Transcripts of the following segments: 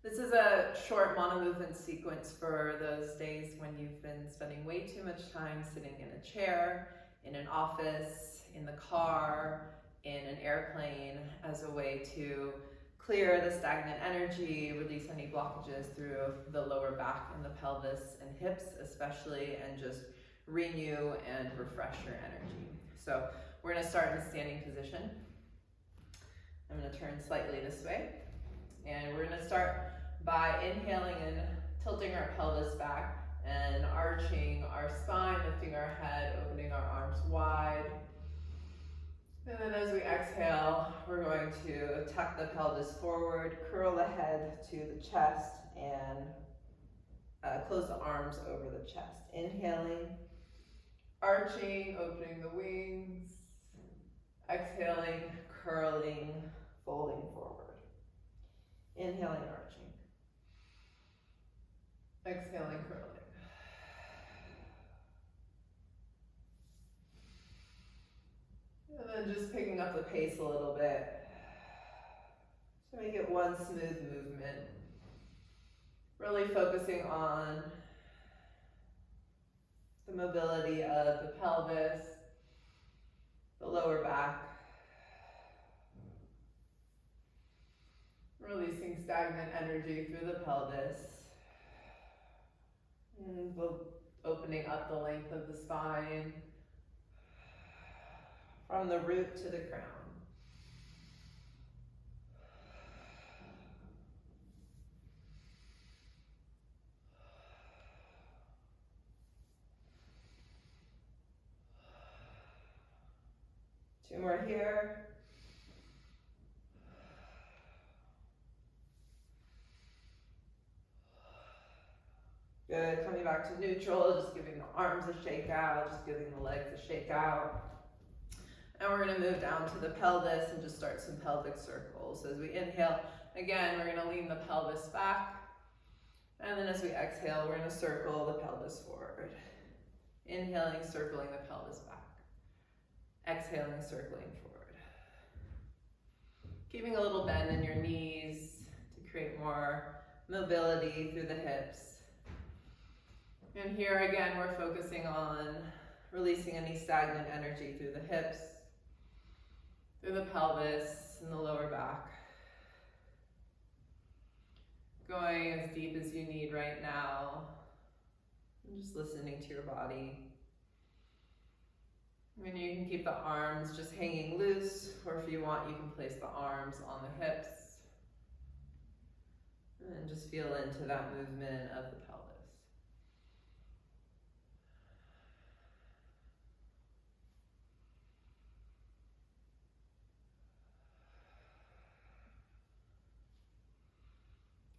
This is a short mono-movement sequence for those days when you've been spending way too much time sitting in a chair, in an office, in the car, in an airplane, as a way to clear the stagnant energy, release any blockages through the lower back and the pelvis and hips especially, and just renew and refresh your energy. So we're going to start in a standing position. I'm going to turn slightly this way, and we're going to start by inhaling and tilting our pelvis back and arching our spine, lifting our head, opening our arms wide. And then as we exhale, we're going to tuck the pelvis forward, curl the head to the chest, and close the arms over the chest. Inhaling, arching, opening the wings. Exhaling, curling, folding forward. Inhaling, arching. Exhaling, curling. And then just picking up the pace a little bit. So make it one smooth movement. Really focusing on the mobility of the pelvis, the lower back. Releasing stagnant energy through the pelvis. And opening up the length of the spine from the root to the crown. Two more here. Good, coming back to neutral, just giving the arms a shake out, just giving the legs a shake out. And we're going to move down to the pelvis and just start some pelvic circles. So as we inhale, again, we're going to lean the pelvis back. And then as we exhale, we're going to circle the pelvis forward. Inhaling, circling the pelvis back. Exhaling, circling forward. Keeping a little bend in your knees to create more mobility through the hips. And here again, we're focusing on releasing any stagnant energy through the hips, through the pelvis and the lower back. Going as deep as you need right now. And just listening to your body. And you can keep the arms just hanging loose, or if you want, you can place the arms on the hips. And just feel into that movement of the pelvis.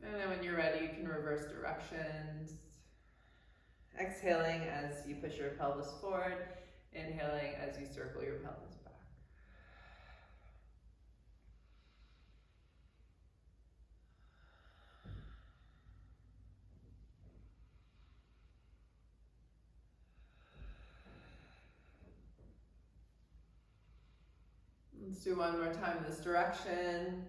And then when you're ready, you can reverse directions. Exhaling as you push your pelvis forward. Inhaling as you circle your pelvis back. Let's do one more time this direction.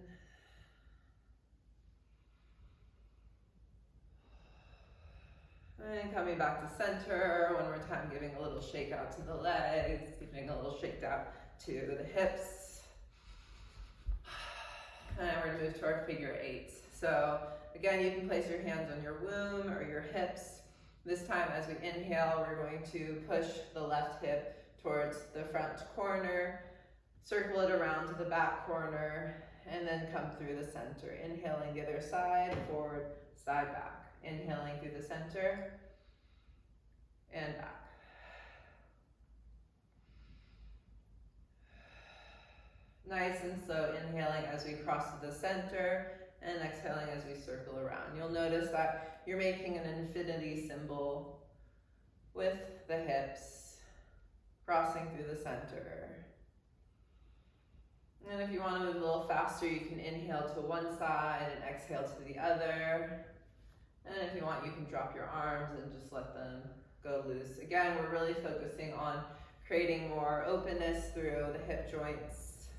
And coming back to center, one more time, giving a little shake out to the legs, giving a little shake out to the hips. And we're gonna move to our figure eights. So again, you can place your hands on your womb or your hips. This time as we inhale, we're going to push the left hip towards the front corner, circle it around to the back corner, and then come through the center. Inhaling the other side, forward, side, back. Inhaling through the center and back. Nice and slow inhaling as we cross to the center and exhaling as we circle around. You'll notice that you're making an infinity symbol with the hips, crossing through the center. And if you want to move a little faster, you can inhale to one side and exhale to the other. And if you want, you can drop your arms and just let them go loose. Again, we're really focusing on creating more openness through the hip joints,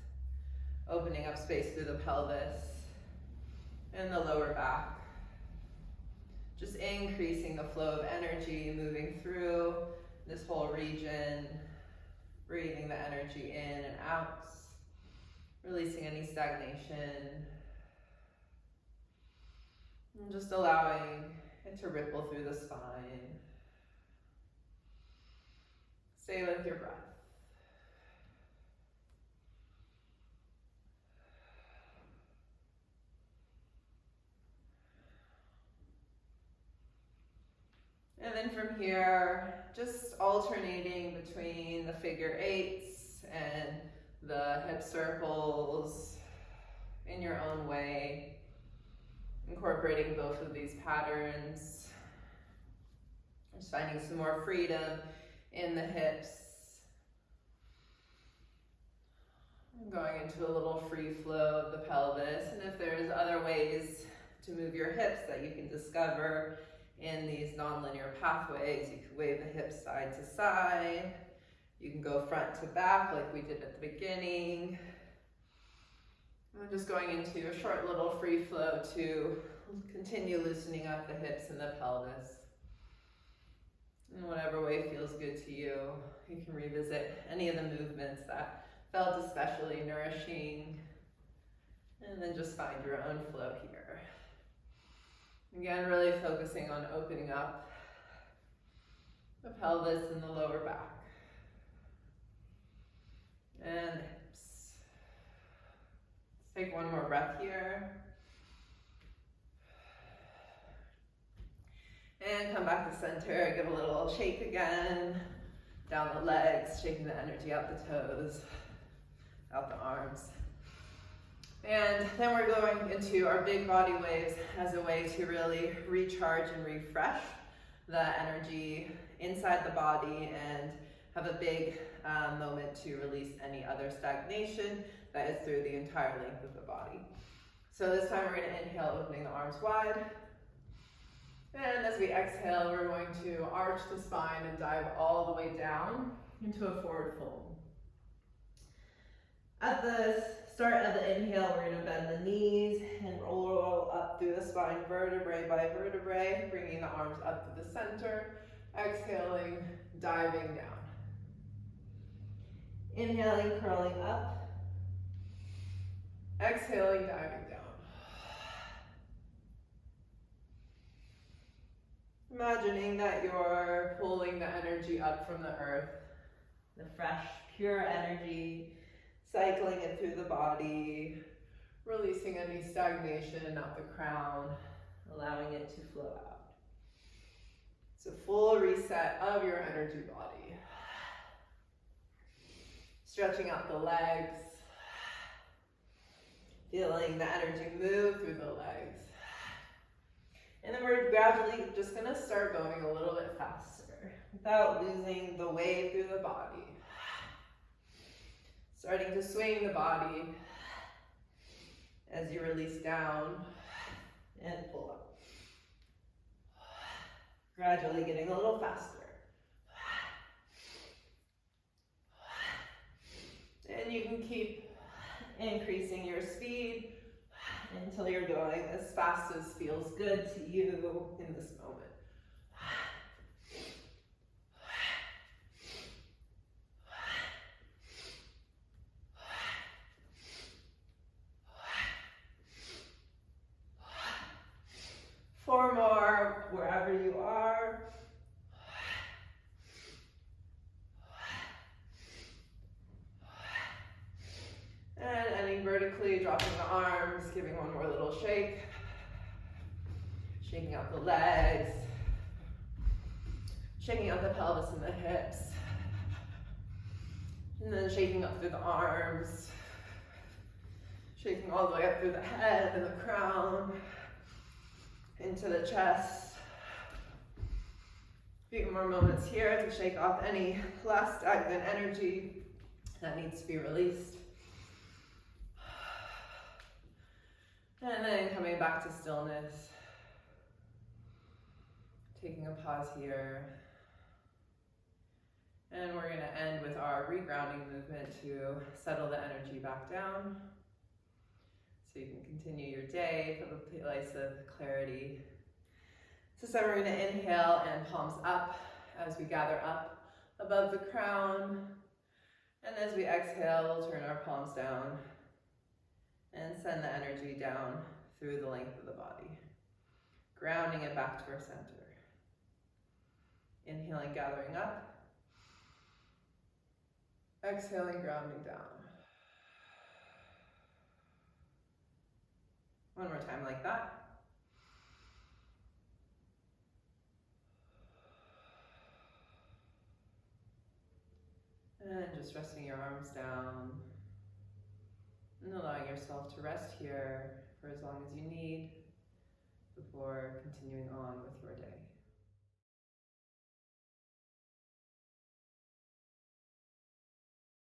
opening up space through the pelvis and the lower back. Just increasing the flow of energy, moving through this whole region, breathing the energy in and out, releasing any stagnation, and just allowing it to ripple through the spine. Stay with your breath. And then from here, just alternating between the figure eights and the hip circles in your own way, incorporating both of these patterns, just finding some more freedom in the hips, and going into a little free flow of the pelvis. And if there's other ways to move your hips that you can discover in these nonlinear pathways, you can wave the hips side to side, you can go front to back like we did at the beginning. I'm just going into a short little free flow to continue loosening up the hips and the pelvis. In whatever way feels good to you, you can revisit any of the movements that felt especially nourishing, and then just find your own flow here. Again, really focusing on opening up the pelvis and the lower back and the hips. Let's take one more breath here. And come back to center, give a little shake again, down the legs, shaking the energy out the toes, out the arms. And then we're going into our big body waves as a way to really recharge and refresh the energy inside the body and have a big moment to release any other stagnation that is through the entire length of the body. So this time we're going to inhale, opening the arms wide. And as we exhale, we're going to arch the spine and dive all the way down into a forward fold. At the start of the inhale, we're going to bend the knees and roll up through the spine, vertebrae by vertebrae, bringing the arms up to the center. Exhaling, diving down. Inhaling, curling up. Exhaling, diving down. Imagining that you're pulling the energy up from the earth, the fresh, pure energy, cycling it through the body, releasing any stagnation out the crown, allowing it to flow out. It's a full reset of your energy body. Stretching out the legs, feeling the energy move through the legs. And then we're gradually just going to start going a little bit faster without losing the wave through the body. Starting to swing the body as you release down and pull up. Gradually getting a little faster. And you can keep increasing your speed until you're going as fast as feels good to you in this moment. Four more, wherever you are. And ending vertically, dropping the arms, giving one more little shake. Shaking out the legs. Shaking out the pelvis and the hips. And then shaking up through the arms. Shaking all the way up through the head and the crown. Into the chest. A few more moments here to shake off any last stagnant energy that needs to be released. And then coming back to stillness. Taking a pause here. And we're going to end with our regrounding movement to settle the energy back down. So you can continue your day from a place of clarity, So we're going to inhale and palms up as we gather up above the crown. And as we exhale, we'll turn our palms down and send the energy down through the length of the body, grounding it back to our center. Inhaling, gathering up. Exhaling, grounding down. One more time like that. And just resting your arms down and allowing yourself to rest here for as long as you need before continuing on with your day.